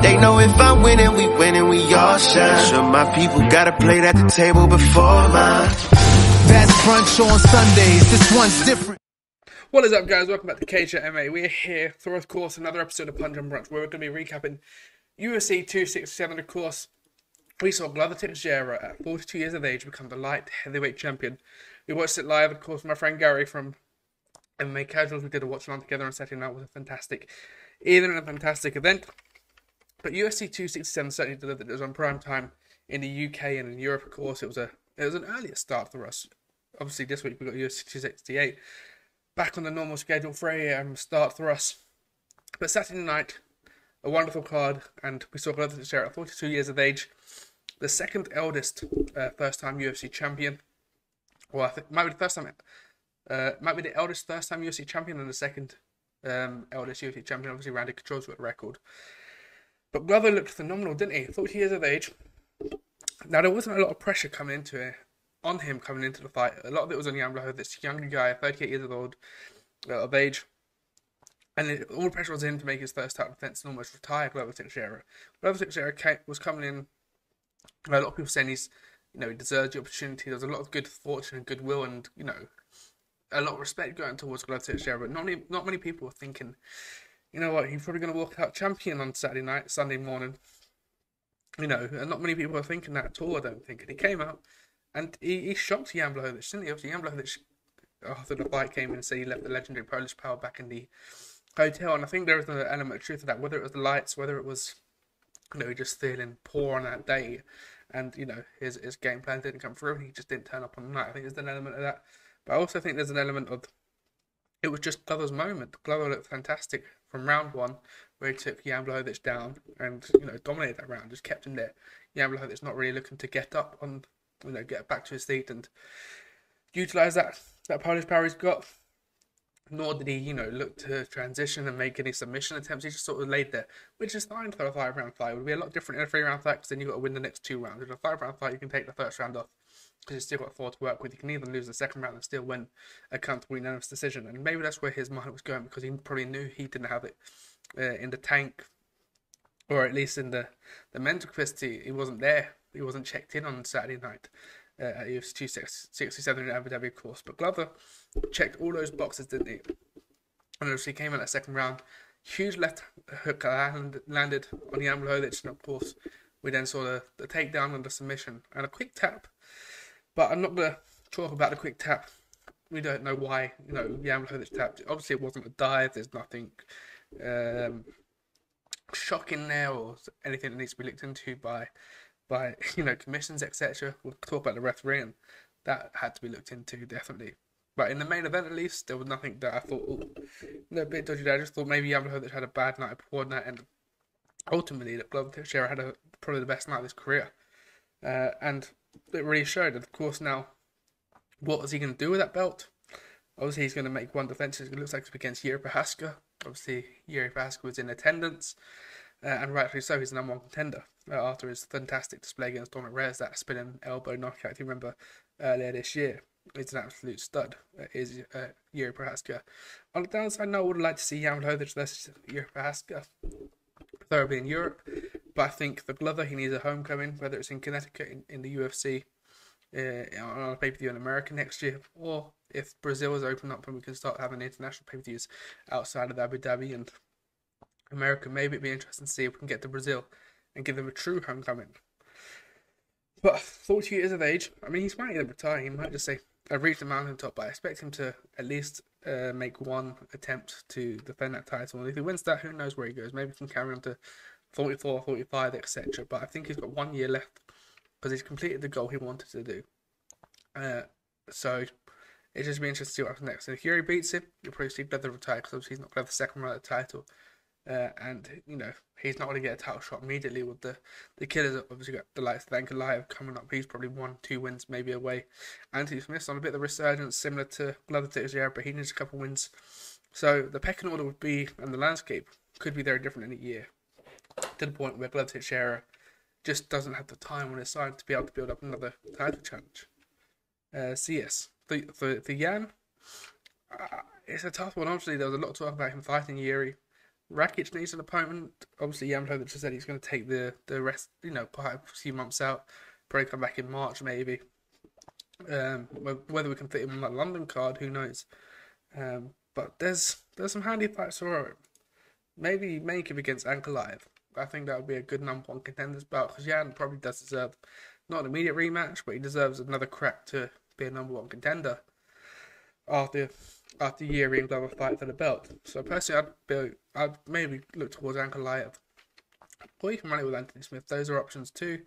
They know if I'm winning, we all shine. Sure, my people gotta play at the table before mine. That's brunch on Sundays. This one's different. What is up, guys? Welcome back to CageChat MMA. We're here for, of course, another episode of Punch and Brunch, where we're going to be recapping UFC 267. Of course, we saw Glover Teixeira at 42 years of age become the light heavyweight champion. We watched it live, of course, with my friend Gary from MMA Casuals. We did a watch along together on Saturday night. It was a fantastic evening and a fantastic event. But UFC 267 certainly delivered. It was on prime time in the UK and in Europe, of course. It was an earlier start for us. Obviously, this week we got UFC 268 back on the normal schedule for a start for us. But Saturday night, a wonderful card, and we saw Glover Teixeira at 42 years of age, the second eldest first-time UFC champion. Well, I think might be the eldest first-time UFC champion and the second eldest UFC champion. Obviously, Randy Couture's got a record. But Glover looked phenomenal, didn't he? 40 years of age. Now, there wasn't a lot of pressure coming into it. On him coming into the fight. A lot of it was on Jan Blachowicz, this younger guy, 38 years of age. And all the pressure was on him to make his first title defense and almost retire Glover Teixeira. Glover Teixeira was coming in, a lot of people saying he deserved the opportunity. There was a lot of good fortune and goodwill and, a lot of respect going towards Glover Teixeira. But not many people were thinking, you know what, he's probably going to walk out champion on Sunday morning. And not many people were thinking that at all, I don't think. And he came out. And he shocked Jan Blachowicz, didn't he? Obviously, Jan Blachowicz, after the fight, came in and said he left the legendary Polish power back in the hotel. And I think there was an element of truth to that, whether it was the lights, whether it was, he just feeling poor on that day. And, his game plan didn't come through and he just didn't turn up on the night. I think there's an element of that. But I also think there's an element of, it was just Glover's moment. Glover looked fantastic from round one, where he took Jan Blachowicz down and, dominated that round, just kept him there. Jan Blachowicz not really looking to get up on, get back to his feet and utilise that Polish power he's got. Nor did he, look to transition and make any submission attempts. He just sort of laid there, which is fine for a 5-round fight. It would be a lot different in a 3-round fight because then you've got to win the next 2 rounds. In a 5-round fight, you can take the first round off because you've still got 4 to work with. You can even lose the second round and still win a comfortable unanimous decision. And maybe that's where his mind was going, because he probably knew he didn't have it in the tank, or at least in the mental capacity. He wasn't there. He wasn't checked in on Saturday night at UFC 267 in Abu Dhabi, of course. But Glover checked all those boxes, didn't he? And obviously came in that second round. Huge left hook landed on Jan Blachowicz, and of course we then saw the takedown and the submission and a quick tap. But I'm not going to talk about the quick tap. We don't know why, Jan Blachowicz tapped. Obviously it wasn't a dive. There's nothing shocking there or anything that needs to be looked into by commissions, etc. We'll talk about the referee, and that had to be looked into, definitely. But in the main event, at least, there was nothing that I thought, a bit dodgy there. I just thought maybe Jan Blachowicz had a bad night before that, and ultimately, that Glover Teixeira had probably the best night of his career. And it really showed. Of course, now, what is he going to do with that belt? Obviously, he's going to make one defense. It looks like it's against Jiří Procházka. Obviously, Jiří Procházka was in attendance. And rightfully so, he's the number 1 contender after his fantastic display against Dominic Reyes, that spinning elbow knockout, if you remember, earlier this year. He's an absolute stud, is Jiří Procházka. On the downside, no, I would like to see Jan Blachowicz versus Jiří Procházka, preferably in Europe. But I think for Glover, he needs a homecoming, whether it's in Connecticut, in the UFC, on a pay-per-view in America next year, or if Brazil is open up and we can start having international pay-per-views outside of Abu Dhabi and America, maybe it'd be interesting to see if we can get to Brazil and give them a true homecoming. But 40 years of age, I mean, he might either retire, he might just say, I've reached the mountaintop, but I expect him to at least make one attempt to defend that title. And if he wins that, who knows where he goes. Maybe he can carry on to 44, 45, etc. But I think he's got 1 year left because he's completed the goal he wanted to do. So it's just be interesting to see what happens next. And if Jiří beats him, you'll probably see Glover retire, because obviously he's not going to have the second round of the title. And he's not going to get a title shot immediately with the killers. Obviously got the likes of Ankalaev coming up. He's probably 1-2 wins maybe away. Anthony Smith's on a bit of a resurgence, similar to Glover Teixeira, but he needs a couple wins. So the pecking order would be, and the landscape could be very different in a year, to the point where Glover Teixeira just doesn't have the time on his side to be able to build up another title challenge. So yes, for Jan, it's a tough one. Obviously there was a lot of talk about him fighting Jiří. Rakic needs an opponent. Obviously, Jan Blachowicz said he's going to take the rest, perhaps a few months out. Probably come back in March, maybe. Whether we can fit him on that London card, who knows? But there's some handy fights for him. Maybe Makhachev against Ankalaev. I think that would be a good #1 contenders bout, because Jan probably does deserve not an immediate rematch, but he deserves another crack to be a #1 contender after Yuri and Glover fight for the belt. So personally, I'd maybe look towards Ankalaev, or you can run it with Anthony Smith. Those are options too.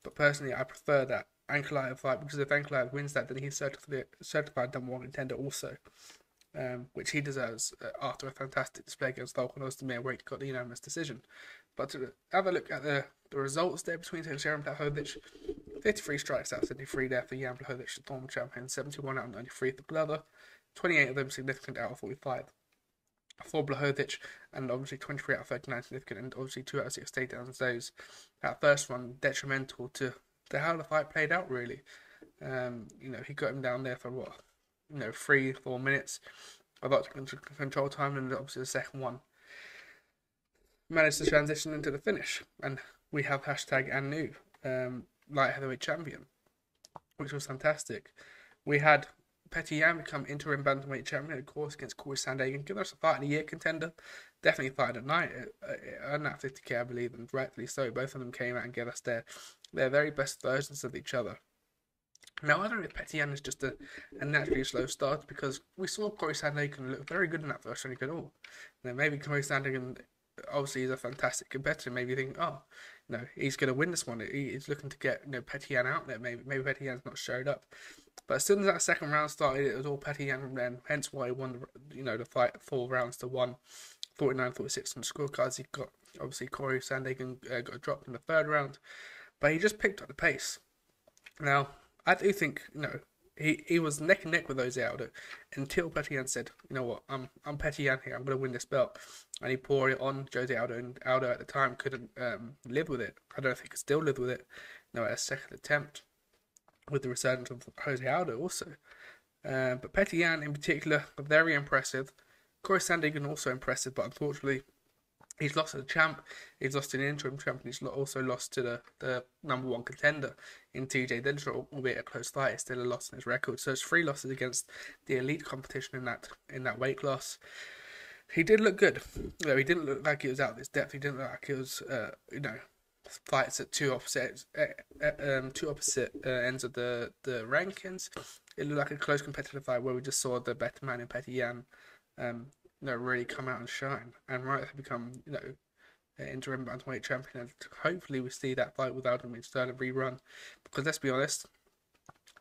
But personally, I prefer that Ankalaev fight, because if Ankalaev wins that, then he's certified #1 contender also, which he deserves after a fantastic display against Volkan Ozdemir, where he got the unanimous decision. But to have a look at the results there between Teixeira and Blachowicz, 53 strikes out of 73 there for Jan Blachowicz, the former champion, 71 out of 93 for Glover, 28 of them significant out of 45 for Blachowicz, and obviously 23 out of 39 significant, and obviously 2 out of 6 takedowns. Those that first one detrimental to how the fight played out, really. He got him down there for 3-4 minutes of control time, and obviously the second one managed to transition into the finish, and we have #ANNEW light heavyweight champion, which was fantastic. We had Petr Yan become interim bantamweight champion, of course, against Cory Sandhagen. Give us a fight of the year contender. Definitely fight at night. Earned that 50k, I believe, and rightfully so. Both of them came out and gave us their very best versions of each other. Now, I don't know if Petr Yan is just a naturally slow start, because we saw Cory Sandhagen look very good in that first round. He could maybe Cory Sandhagen, obviously, he's a fantastic competitor. Maybe you think, he's going to win this one. He's looking to get Petr Yan out there. Maybe Petr Yan's not showed up. But as soon as that second round started, it was all Petr Yan from then. Hence why he won the fight 4 rounds to 1, 49-46 on the scorecards. He got, obviously, Cory Sandhagen got dropped in the third round, but he just picked up the pace. Now, I do think, he was neck and neck with Jose Aldo until Petr Yan said, you know what, I'm Petr Yan here, I'm going to win this belt. And he poured it on Jose Aldo, and Aldo at the time couldn't live with it. I don't think he could still live with it, at a second attempt, with the resurgence of Jose Aldo also. But Petr Yan in particular, very impressive. Cory Sandhagen also impressive, but unfortunately, he's lost to the champ, he's lost to the interim champ, and he's also lost to the #1 contender in TJ Dillashaw, albeit a close fight. It's still a loss in his record. So it's 3 losses against the elite competition in that weight class. He did look good. He didn't look like he was out of his depth. He didn't look like he was, fights at two opposite ends of the rankings. It looked like a close competitive fight where we just saw the better man in Petr Yan, really come out and shine, and might become, interim bantamweight champion. And hopefully we see that fight with Aljamain Sterling rerun, because let's be honest,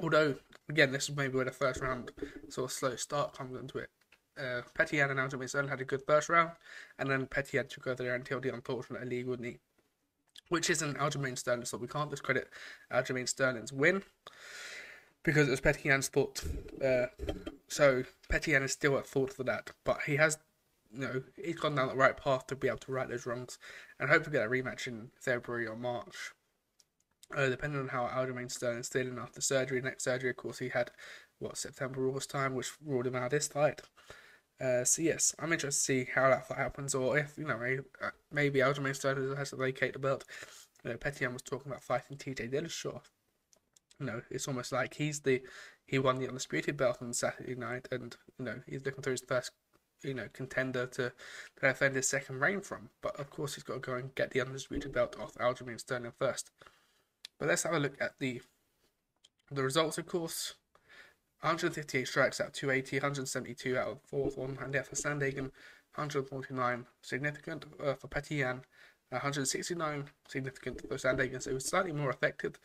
although again this is maybe where the first round sort of slow start comes into it. Petr Yan and Aljamain Sterling had a good first round, and then Petr Yan took over there until the unfortunate illegal knee, which isn't Aljamain Sterling, so we can't discredit Aljamain Sterling's win, because it was Petr Yan's fault. So Petr Yan is still at fault for that, but he has, he's gone down the right path to be able to right those wrongs, and hope to get a rematch in February or March, depending on how Aljamain Sterling's feeling after surgery. Next surgery, of course, he had September, August time, which ruled him out of this fight. So yes, I'm interested to see how that fight happens, or if maybe Aljamain Sterling has to vacate the belt. Petr Yan was talking about fighting TJ Dillashaw. It's almost like he won the undisputed belt on Saturday night, and he's looking for his first contender to defend his second reign from. But of course, he's got to go and get the undisputed belt off Aljamain Sterling first. But let's have a look at the results. Of course, 158 strikes out of 280, 172 out of the fourth one, and there for Sandhagen, 149 significant for Petr Yan, 169 significant for Sandhagen. So he was slightly more effective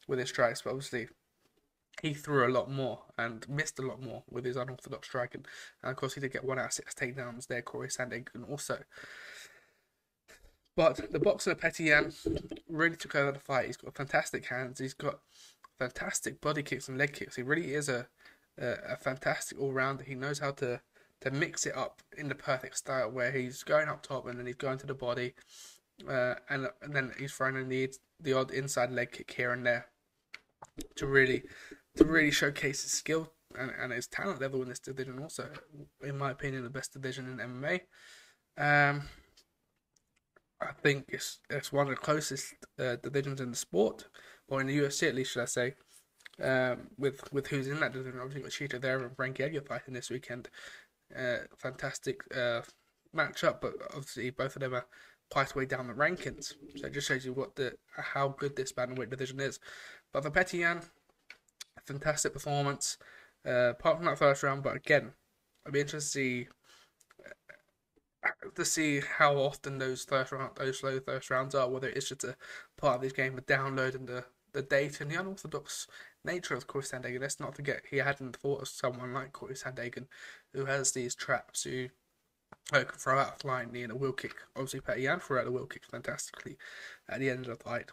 with his strikes, but obviously he threw a lot more and missed a lot more with his unorthodox striking. And of course, he did get 1 out of 6 takedowns there, Cory Sandhagen also. But the boxer Petr Yan really took over the fight. He's got fantastic hands. He's got fantastic body kicks and leg kicks. He really is a fantastic all-rounder. He knows how to mix it up in the perfect style, where he's going up top and then he's going to the body, and then he's throwing in the odd inside leg kick here and there to really showcase his skill and his talent level in this division. Also, in my opinion, the best division in MMA. I think it's one of the closest divisions in the sport, or in the UFC at least, should I say. With who's in that division, obviously got Cheetah there and Frankie Edgar fighting this weekend. Fantastic matchup, but obviously both of them are quite a way down the rankings. So it just shows you how good this bantamweight division is. But for Petr Yan, fantastic performance. Apart from that first round, but again, I'd be interested to see how often those slow first rounds are. Whether it's just a part of this game of downloading the data and the unorthodox nature of Cory Sandhagen. Let's not forget he hadn't fought of someone like Cory Sandhagen, who has these traps, who can throw out a flying knee and a wheel kick. Obviously, Petr Yan threw out the wheel kick fantastically at the end of the fight.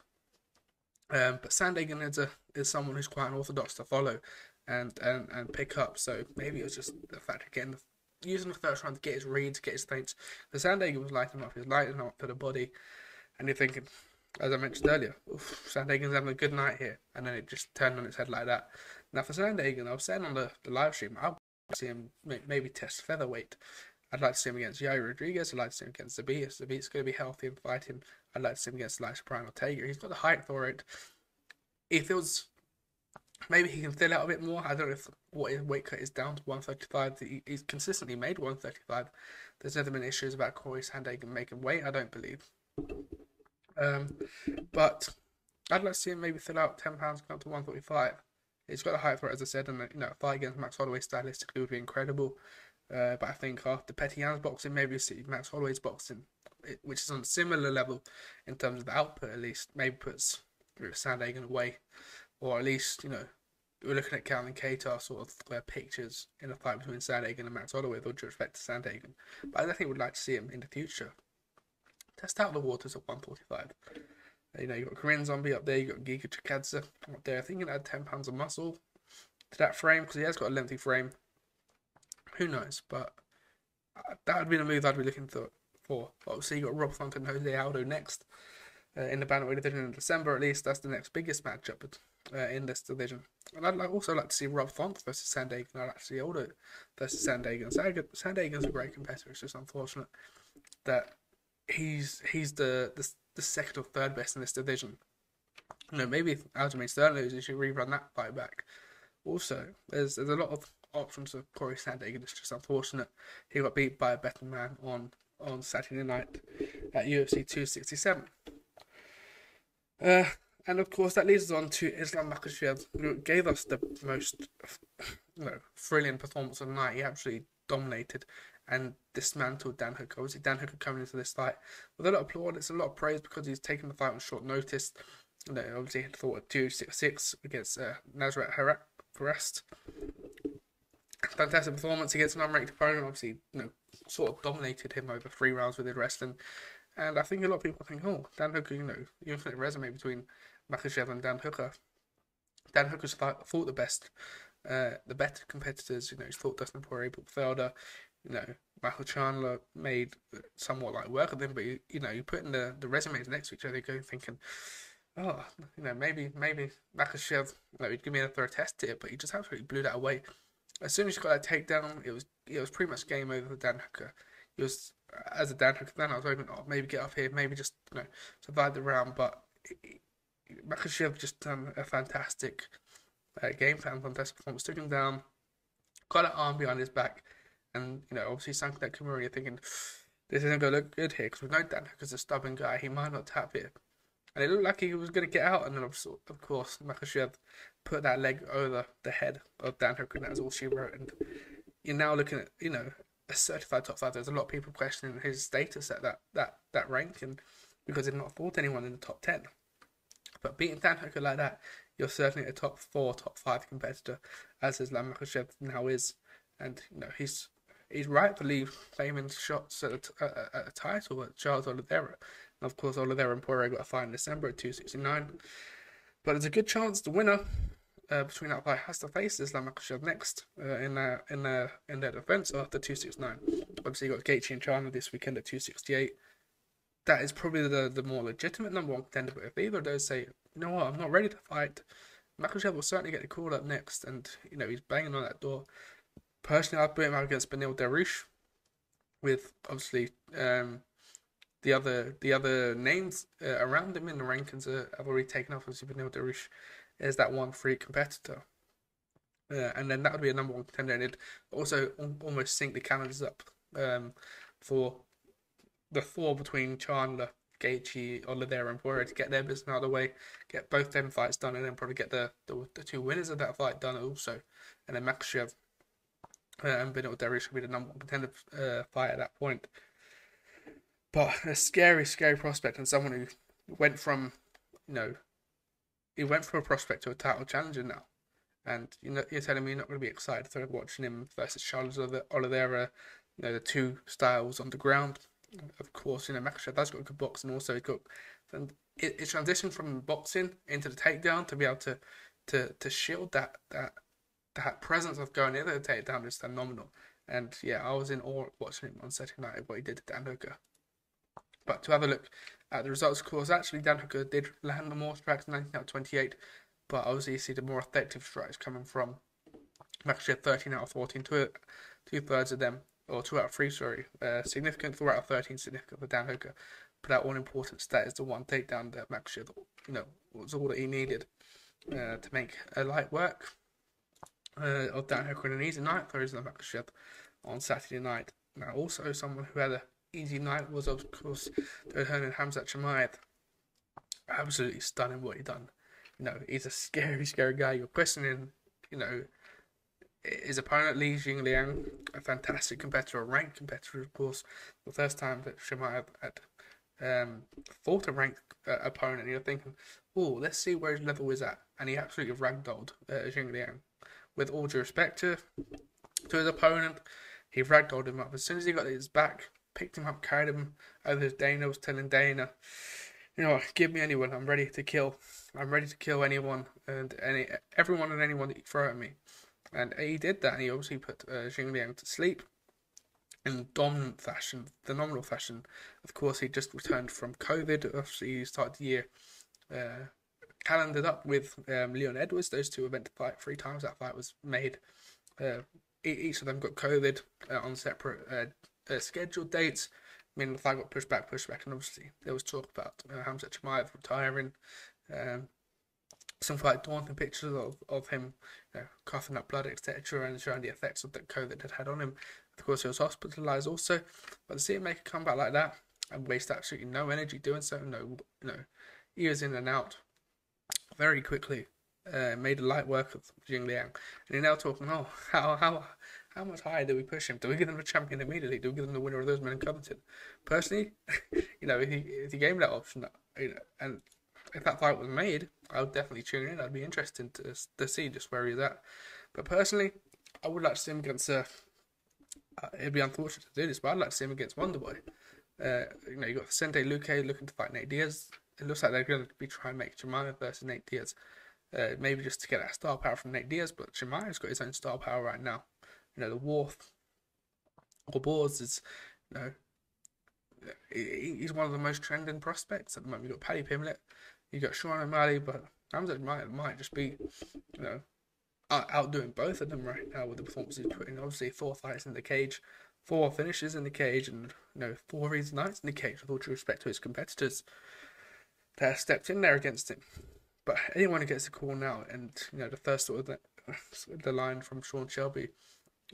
But Sandhagen is someone who's quite unorthodox to follow and pick up. So maybe it was just the fact of using the first round to get his reads, get his feints. The Sandhagen was lighting him up. He was lighting him up for the body, and you're thinking, as I mentioned earlier, Sandhagen's having a good night here, and then it just turned on its head like that. Now for Sandhagen, I was saying on the live stream, I'd like to see him maybe test featherweight. I'd like to see him against Yair Rodriguez. I'd like to see him against Zabit. If Zabit's going to be healthy and fighting, I'd like to see him against Brian Ortega. He's got the height for it. He feels maybe he can fill out a bit more. I don't know what his weight cut is down to 135. He's consistently made 135. There's never been issues about Cory Sandhagen making weight, I don't believe. But I'd like to see him maybe fill out 10 pounds, come up to 145. He's got the height for it, as I said, and a fight against Max Holloway stylistically would be incredible. But I think after Petr Yan's boxing, maybe we'll see Max Holloway's boxing, which is on a similar level in terms of the output at least, maybe puts Sandhagen away. Or at least, we're looking at Calvin Kattar sort of pictures in a fight between Sandhagen and Max Holloway, with all due respect to Sandhagen. But I definitely would like to see him in the future test out the waters at 145. You've got Korean Zombie up there, you've got Giga Chikadze up there. I think he can add 10 pounds of muscle to that frame, because he has got a lengthy frame. Who knows? But that would be the move I'd be looking for. Obviously, you've got Rob Font and Jose Aldo next in the bantamweight division in December. At least that's the next biggest matchup in this division. And I'd also like to see Rob Font versus Sandhagen. I'd like to see Aldo versus Sandhagen. Sandhagen's a great competitor. It's just unfortunate that he's the second or third best in this division. Maybe if Aljamain Sterling loses, you should rerun that fight back. Also, there's a lot of options for Cory Sandhagen. It's just unfortunate he got beat by a better man on Saturday night at UFC 267. And of course, that leads us on to Islam Makhachev, who gave us the most thrilling performance of the night. He absolutely dominated and dismantled Dan Hooker. Obviously, Dan Hooker coming into this fight with a lot of plaudits, a lot of praise, because he's taken the fight on short notice. Obviously, he fought at 266 against Nasrat Haqparast. Fantastic performance against an unranked opponent. Obviously, sort of dominated him over 3 rounds with his wrestling. And I think a lot of people think, Dan Hooker, the infinite resume between Makhachev and Dan Hooker. Dan Hooker's fought the better competitors. He's fought Dustin Poirier, but Felder. Michael Chandler made somewhat like work of him, but you put in the resumes next to each other, you go thinking, maybe Makhachev, he'd give me another test here, but he just absolutely blew that away. As soon as he got that takedown, it was pretty much game over for Dan Hooker. As a Dan Hooker fan, I was hoping, maybe get off here, maybe just survive the round, but Makhachev just done a fantastic game plan, fantastic performance, took him down, got an arm behind his back, and obviously sunk that Kimura. You're thinking, this isn't going to look good here, because we know Dan Hooker's a stubborn guy, he might not tap here. And it looked like he was going to get out, and then of course Makhachev put that leg over the head of Dan Hooker, and that's all she wrote. And you're now looking at a certified top 5. There's a lot of people questioning his status at that ranking, because he'd not fought anyone in the top 10. But beating Dan Hooker like that, you're certainly a top 4, top 5 competitor, as Islam Makhachev now is. And he's rightfully claiming shots at a title at Charles Oliveira. And of course, Oliveira and Poirier got a fight in December at 269. But there's a good chance the winner between that fight has to face Islam Makhachev next in their defense after 269. Obviously, you got Gaethje and Chandler this weekend at 268. That is probably the more legitimate number 1 contender. But if either of those say, you know what, I'm not ready to fight, Makhachev will certainly get the call up next, and he's banging on that door. Personally, I'd put him out against Beneil Dariush, with obviously the other names around him in the rankings have already taken off. As Beneil Dariush is that 1-3 competitor. And then that would be a number 1 contender, and it'd also almost sync the calendars up for the 4 between Chandler, Gaethje, Oliveira, and Poirier to get their business out of the way, get both them fights done, and then probably get the 2 winners of that fight done also. And then Makhachev and Beneil Dariush would be the number 1 contender fight at that point. But a scary, scary prospect, and someone who went from, he went from a prospect to a title challenger now. And you're telling me you're not going to be excited for watching him versus Charles Oliveira, the 2 styles on the ground. Of course, Makhachev has got good boxing, also he's got, and it transitioned from boxing into the takedown to be able to shield that presence of going into the takedown is phenomenal. And yeah, I was in awe watching him on Saturday night, what he did to Dan Hooker. But to have a look at the results, of course, actually Dan Hooker did land the more strikes, 19 out of 28. But obviously you see the more effective strikes coming from Makhachev, 13 out of 14, 2/3 of them, or 2 out of 3, sorry, significant, 4 out of 13 significant for Dan Hooker. But that all-important stat is the 1 takedown that Makhachev, was all that he needed to make a light work of Dan Hooker in an easy night for Makhachev on Saturday night. Now, also someone who had an easy night was, of course, Cory and Khamzat Chimaev. Absolutely stunning what he done. He's a scary, scary guy. You're questioning, his opponent, Li Jingliang, a fantastic competitor, a ranked competitor, of course. The first time that Chimaev had fought a ranked opponent, you're thinking, oh, let's see where his level is at. And he absolutely ragdolled Jingliang. With all due respect to his opponent, he ragdolled him up. As soon as he got his back, picked him up, carried him over to Dana, was telling Dana, give me anyone, I'm ready to kill. I'm ready to kill anyone and everyone and anyone that you throw at me. And he did that, and he obviously put Jingliang to sleep in dominant fashion, phenomenal fashion. Of course, he just returned from COVID. Obviously, he started the year calendared up with Leon Edwards. Those 2 were meant to fight 3 times. That fight was made. Each of them got COVID on separate scheduled dates. Meaning the fight got pushed back, and obviously there was talk about Khamzat Chimaev retiring. Some quite daunting pictures of him, coughing up blood, etc., and showing the effects of that COVID had on him. Of course, he was hospitalised also. But to see him make a comeback like that and waste absolutely no energy doing so, he was in and out very quickly. Made a light work of Jingliang, and you're now talking, how much higher do we push him? Do we give him a champion immediately? Do we give him the winner of those men coveted? Personally, if he gave me that option, and if that fight was made, I would definitely tune in. I'd be interested to see just where he's at. But personally, I would like to see him against. It'd be unfortunate to do this, but I'd like to see him against Wonderboy. You got Vicente Luque looking to fight Nate Diaz. It looks like they're going to be trying to make Chimaev versus Nate Diaz. Maybe just to get that star power from Nate Diaz, but Chimaev's got his own star power right now. The war or Boars is, he's one of the most trending prospects at the moment. You've got Paddy Pimblett, you've got Sean O'Malley, but Khamzat might just be, outdoing both of them right now with the performances he's putting. Obviously, 4 fights in the cage, 4 finishes in the cage, and 4 easy nights in the cage. With all due respect to his competitors that have stepped in there against him. But anyone who gets a call now, and the first sort of the line from Sean Shelby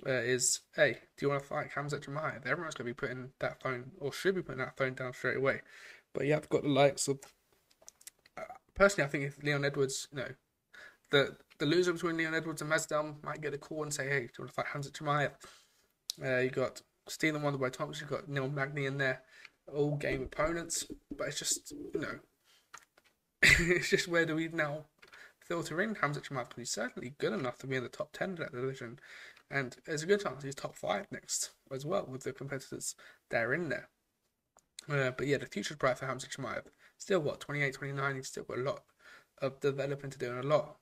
is, hey, do you want to fight Khamzat Chimaev? Everyone's going to be putting that phone, or should be putting that phone down straight away. But yeah, I've got the likes of, personally, I think if Leon Edwards, the loser between Leon Edwards and Masvidal might get a call and say, hey, do you want to fight Khamzat Chimaev? You got Steven Wonderboy Thompson, you got Neil Magny in there, all game opponents. But it's just, it's just where do we now filter in Khamzat Chimaev? Because he's certainly good enough to be in the top 10 of that division. And there's a good chance he's top 5 next as well with the competitors that are in there. But yeah, the future's bright for Khamzat Chimaev. Still, 28, 29, he's still got a lot of developing to do and a lot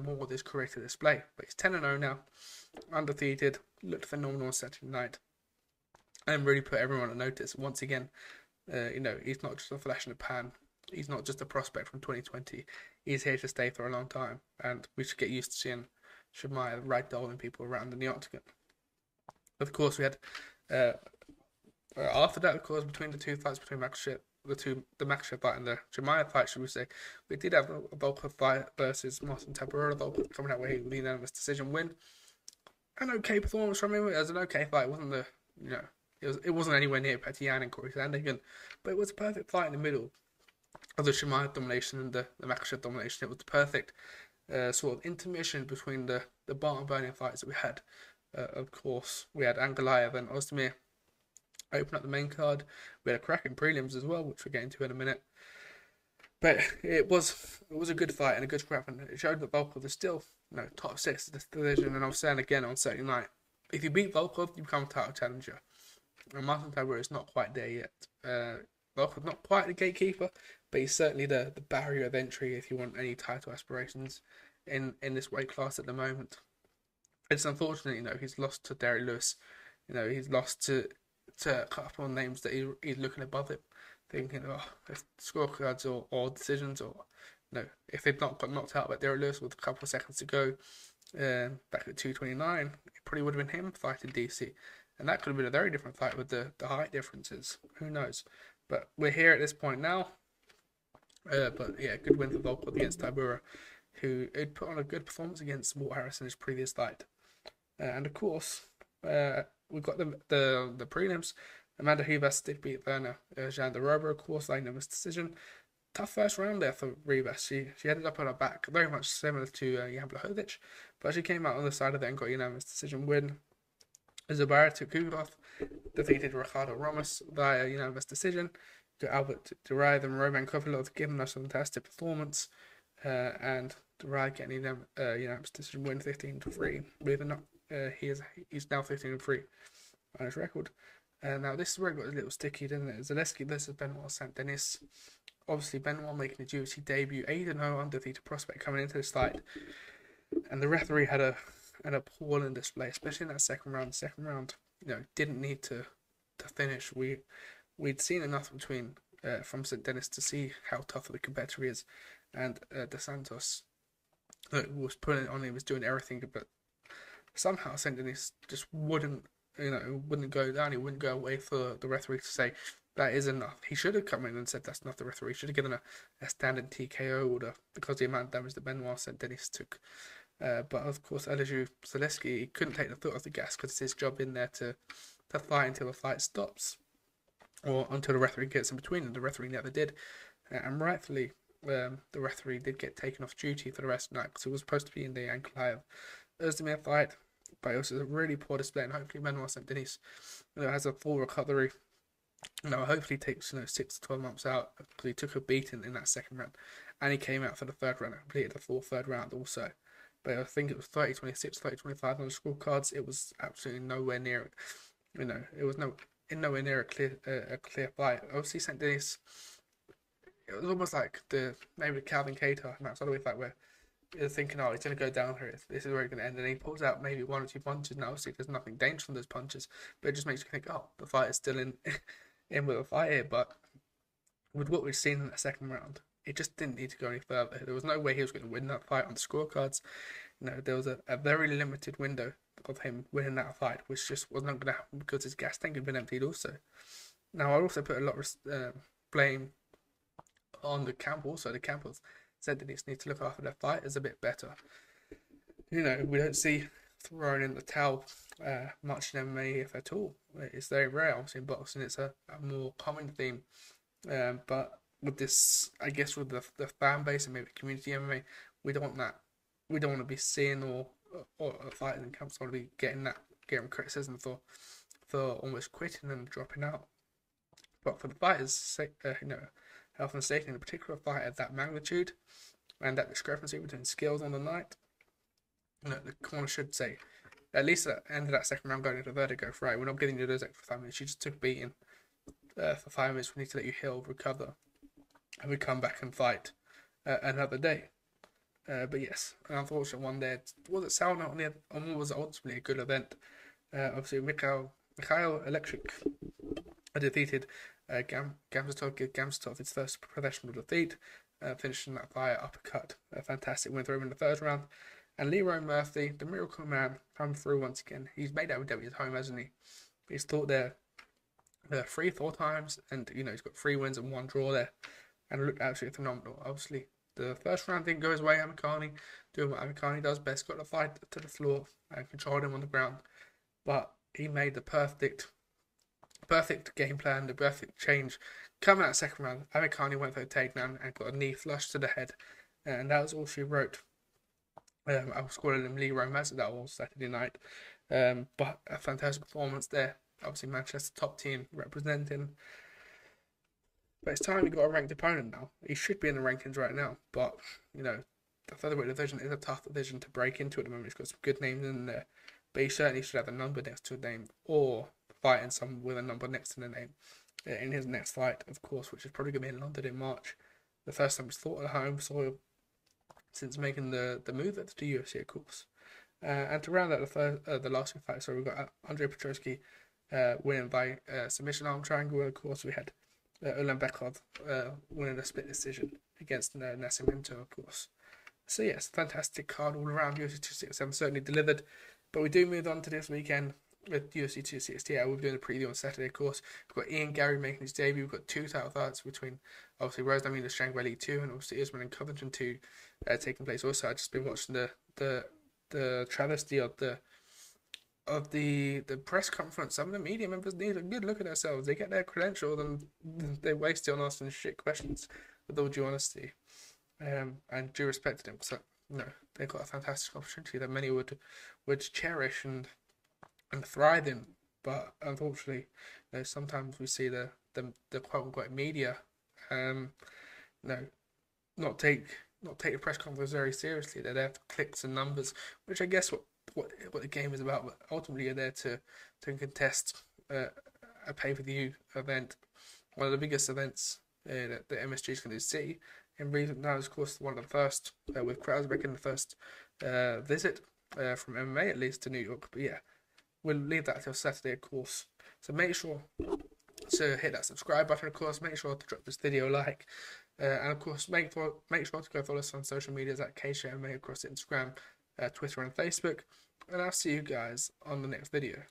more of his career to display. But he's 10-0 now, undefeated, looked phenomenal on Saturday night, and really put everyone on notice. Once again, he's not just a flash in the pan. He's not just a prospect from 2020. He's here to stay for a long time, and we should get used to seeing Chimaev ragdolling people around in the octagon. Of course, we had After that, of course, between the two fights between Makhachev, the Makhachev fight and the Chimaev fight, should we say, we did have a Volkov fight versus Martin Tybura. Volkov coming out with a unanimous decision win. An okay performance from him. It was an okay fight. It wasn't it wasn't anywhere near Petr Yan and Cory Sandhagen, but it was a perfect fight in the middle of the Chimaev domination and the Makhachev domination. It was the perfect sort of intermission between the barn burning fights that we had. Of course, we had Ankalaev and Ozdemir open up the main card. We had a cracking prelims as well, which we'll get into in a minute. But it was a good fight and a good scrap, and it showed that Volkov is still top 6 of this division. And I was saying again on Saturday night, if you beat Volkov, you become a title challenger. And Martin Tybura is not quite there yet. Volkov's not quite the gatekeeper, but he's certainly the barrier of entry if you want any title aspirations in this weight class at the moment. It's unfortunate, he's lost to Derek Lewis. He's lost to a couple of names that he's looking above him, thinking, if scorecards or decisions, or if they'd not got knocked out by Derek Lewis with a couple of seconds to go back at 229, it probably would have been him fighting DC. And that could have been a very different fight with the height differences. Who knows? But we're here at this point now. But yeah, good win for Volkov against Tybura, who had put on a good performance against Walt Harris in his previous fight. And of course, we've got the prelims. Amanda Ribas did beat Werner Jan of course, unanimous decision. Tough first round there for Ribas. She ended up on her back, very much similar to Jan Blachowicz, but she came out on the side of it and got a unanimous decision win. Zabara Tukudov defeated Ricardo Ramos via unanimous decision. Albert Durai and Roman Kovalov giving us a fantastic performance, and Durai getting a unanimous decision win 15-3. Believe it or not, he's now 15-3 on his record. Now this is where it got a little sticky, didn't it? Zaleski versus Benoit St. Denis. Obviously, Benoit making his UFC debut, 8-0 undefeated prospect coming into this fight, and the referee had an appalling display, especially in that second round. The second round, didn't need to finish. We'd seen enough from St. Denis to see how tough of a competitor he is, and Dos Santos was putting it on. He was doing everything, but somehow St. Denis just wouldn't go down. He wouldn't go away for the referee to say that is enough. He should have come in and said that's enough. The referee should have given a standard TKO order because of the amount of damage that Benoit St. Denis took. But of course, Elijah Zaleski couldn't take the foot off the gas because it's his job in there to fight until the fight stops, or until the referee gets in between, and the referee never did. And rightfully, the referee did get taken off duty for the rest of the night because it was supposed to be in the Ankalaev Ozdemir fight, but it was a really poor display, and hopefully Benoit St. Denis has a full recovery. Hopefully takes 6 to 12 months out, because he took a beating in that second round, and he came out for the third round and completed the full third round also. But I think it was 30-26, 30-25 on the scorecards. It was absolutely nowhere near it. It was nowhere near a clear fight. Obviously, St. Denis, it was almost like maybe the Calvin Cater and that sort of fight where you're thinking, he's going to go down here. This is where he's going to end. And he pulls out maybe 1 or 2 punches. Now, obviously, there's nothing dangerous from those punches, but it just makes you think, the fight is still in with a fight here. But with what we've seen in that second round, it just didn't need to go any further. There was no way he was going to win that fight on the scorecards. There was a very limited window of him winning that fight, which just was not going to happen because his gas tank had been emptied also. Now, I also put a lot of blame on the camp also. The camp said that he needs to look after their fighters a bit better. We don't see throwing in the towel much in MMA, if at all. It's very rare. Obviously, in boxing, it's a more common theme. But with this, I guess, with the fan base and maybe community MMA, we don't want that. We don't want to be seeing or fighters in camps want to be getting criticism for almost quitting and dropping out. But for the fighters' health and safety, in a particular fight of that magnitude and that discrepancy between skills on the night, the corner should say, at least at the end of that second round going into the third, go, right, we're not giving you those extra 5 minutes. You just took a beating for 5 minutes. We need to let you heal, recover, and we come back and fight another day. But yes, an unfortunate one there. Was it sound out on what was ultimately a good event? Obviously, Mikhail Electric defeated Khamzat, his first professional defeat, finishing that via uppercut. A fantastic win for him in the third round. And Leroy Murphy, the Miracle Man, come through once again. He's made WWE his home, hasn't he? He's thought there 4 times, and he's got 3 wins and 1 draw there, and looked absolutely phenomenal. Obviously, the first round didn't go his way. Amirkhani doing what Amirkhani does best, got the fight to the floor and controlled him on the ground, but he made the perfect game plan, the perfect change. Coming out second round, Amirkhani went for a takedown and got a knee flush to the head, and that was all she wrote. I was calling him Lee Romance, that was Saturday night, but a fantastic performance there. Obviously, Manchester top team representing. But it's time he got a ranked opponent now. He should be in the rankings right now, but the featherweight division is a tough division to break into at the moment. It's got some good names in there, but he certainly should have a number next to a name, or fighting someone with a number next to the name in his next fight, of course, which is probably going to be in London in March. The first time he's fought at home soil since making the move at the UFC, of course. And to round out the last 2 fights, so we've got Andrei Petroski winning by submission arm triangle. Of course, we had Ulanbekov winning a split decision against Nascimento, of course. So yes, fantastic card all around. UFC 267 certainly delivered. But we do move on to this weekend with UFC 268. We'll be doing a preview on Saturday, of course. We've got Ian Gary making his debut. We've got 2 title fights between, obviously, Rose Namajunas Strangway 2 and obviously Usman and Covington 2 taking place. Also, I've just been watching the travesty of the press conference. Some of the media members need a good look at themselves. They get their credentials and they waste it on asking shit questions, with all due honesty and due respect to them. So they've got a fantastic opportunity that many would cherish and thrive in. But unfortunately, sometimes we see the quote unquote media not take the press conference very seriously. They're there for clicks and numbers, which I guess what the game is about. But ultimately, you're there to contest a pay-per-view event, one of the biggest events that the MSG is going to see in recent times. Of course, one of the first with crowds making the first visit from MMA, at least, to New York. But yeah, we'll leave that till Saturday, of course. So make sure to hit that subscribe button, of course. Make sure to drop this video a like. And of course, make sure to go follow us on social medias at CageChat MMA across Instagram, Twitter and Facebook. And I'll see you guys on the next video.